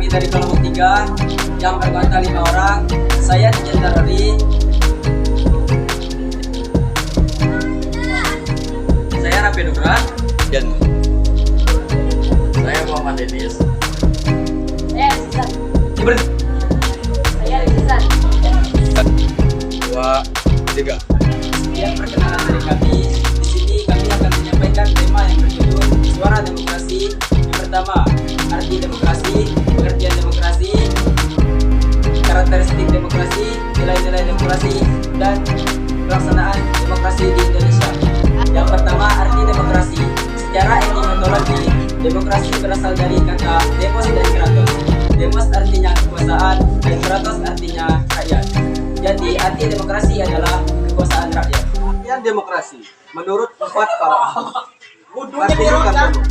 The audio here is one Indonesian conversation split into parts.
kami dari kelompok 3 yang beranggotakan 5 orang. Saya Dijen Darari. Saya Rapi Nugra. Dan saya Muhammad Denis. Saya Susan. Ibrahim. Saya Susan. 2, 3. Sekian perkenalan dari kami. Di sini kami akan menyampaikan tema yang berjudul Suara Demokrasi. Yang pertama, arti demokrasi, pengertian demokrasi, karakteristik demokrasi, nilai-nilai demokrasi, dan pelaksanaan demokrasi di Indonesia. Yang pertama, arti demokrasi. Secara etimologi, demokrasi berasal dari kata demos dan kratos. Demos artinya kekuasaan dan kratos artinya rakyat. Jadi, arti demokrasi adalah kekuasaan rakyat. Pengertian demokrasi menurut empat para ahli. Kartini Kartono.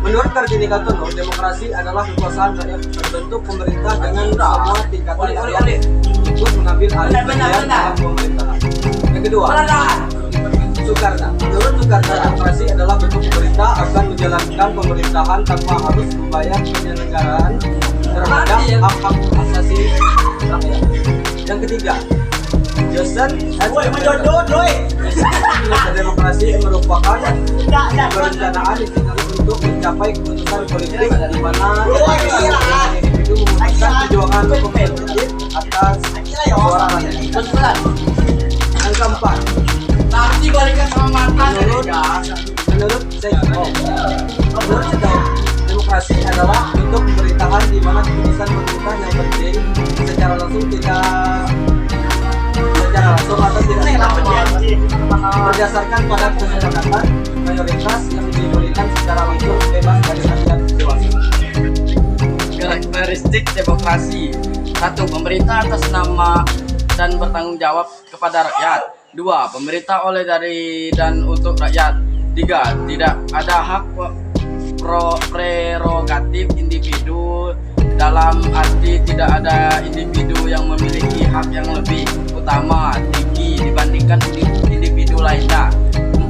Menurut Kartini Kartono, demokrasi adalah kekuasaan rakyat berbentuk pemerintah dengan semua tingkatan rakyat ikut mengambil alih bagian dalam pemerintahan. Yang kedua, Soekarno. Menurut Soekarno, demokrasi adalah bentuk pemerintah akan menjalankan pemerintahan tanpa harus membayar penyelenggaraan terhadap hak-hak asasi rakyat. Yang ketiga, Joseph demokrasi merupakan perencanaan untuk mencapai keputusan politik di mana individu memutuskan perjuangan kolektif atas suara rakyat. Yang keempat, menurut Sejauh, demokrasi adalah bentuk pemerintahan di mana keputusan pemerintah yang penting secara langsung atau tidak berdasarkan pada kesepakatan mayoritas yang diberikan secara langsung bebas dari rakyat dewasa. Karakteristik demokrasi. 1. Pemerintah atas nama dan bertanggung jawab kepada rakyat. 2. Pemerintah oleh dari dan untuk rakyat. 3. Tidak ada hak prerogatif individu, dalam arti tidak ada individu yang memiliki hak yang lebih utama tinggi dibandingkan individu lainnya. 4.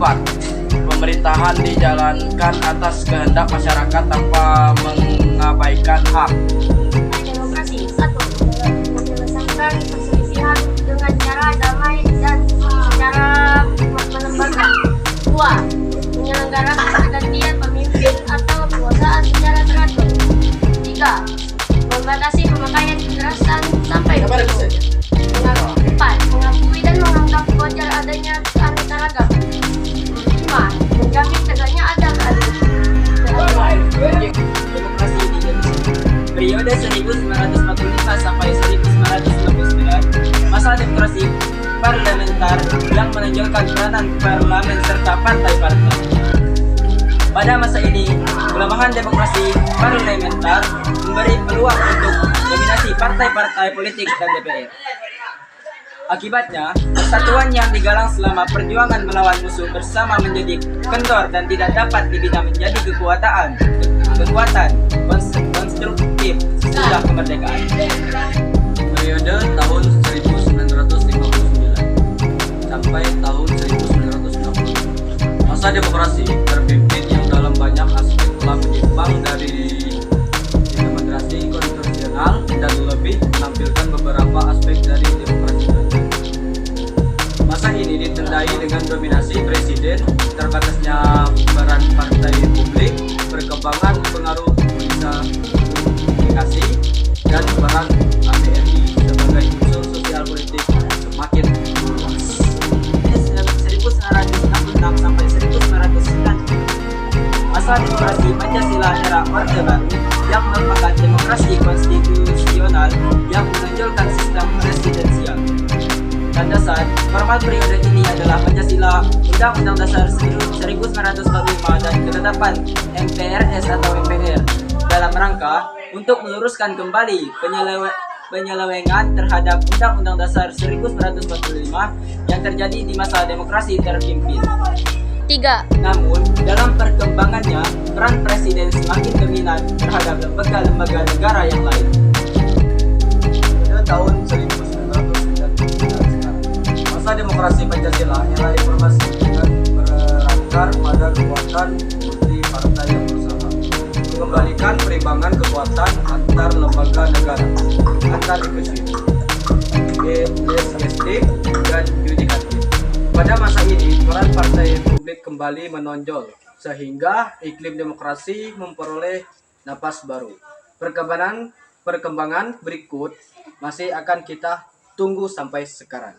Pemerintahan dijalankan atas kehendak masyarakat tanpa mengabaikan hak. Demokrasi. 1. Menyelesaikan perselisihan dengan cara damai dan secara melembaga. 2. Menyelenggarakan pergantian pemimpin atau kekuasaan secara teratur. 3. Membatasi pemakaian kekerasan sampai 4. Mengakui dan menganggap wajar adanya keanekaragaman. 5. Menjamin tegaknya ada keadilan. Demokrasi di Indonesia. Periode 1945 sampai 1999, masa demokrasi parlementer yang menonjolkan peranan parlemen serta partai-partai. Pada masa ini, pelemahan demokrasi parlementer memberi peluang untuk dominasi partai-partai politik dan DPR. Akibatnya, persatuan yang digalang selama perjuangan melawan musuh bersama menjadi kendor dan tidak dapat dibina menjadi kekuatan konstruktif sesudah kemerdekaan. Periode tahun 1959 sampai tahun 1960. Masa demokrasi terpimpin yang dalam banyak aspek telah menyimpang dari demokrasi konstitusional dan lebih menampilkan beberapa aspek dari demokrasi. Masa ini ditandai dengan dominasi presiden, terbatasnya peran partai publik, perkembangan pengaruh komunikasi, dan peran ABRI sebagai unsur sosial politik semakin luas. 1966 sampai 1990, masa demokrasi Pancasila era Orde Baru yang merupakan demokrasi konstitusional yang menonjolkan sistem presidensial. Landasan formal periode ini adalah Pancasila, Undang-Undang Dasar 1945 dan ketetapan MPRS atau MPR dalam rangka untuk meluruskan kembali penyelewengan terhadap Undang-Undang Dasar 1945 yang terjadi di masa demokrasi terpimpin. 3. Namun, dalam perkembangannya, peran presiden semakin dominan terhadap lembaga-lembaga negara yang lain. Pada tahun 1999, masa demokrasi Pancasila era informasi dengan berakar pada kekuatan multi partai yang berusaha mengembalikan perimbangan kekuatan antar lembaga negara, antar institusi, legislatif dan yudikatif. Pada masa ini, peran partai publik kembali menonjol, sehingga iklim demokrasi memperoleh napas baru. Perkembangan berikut masih akan kita tunggu sampai sekarang.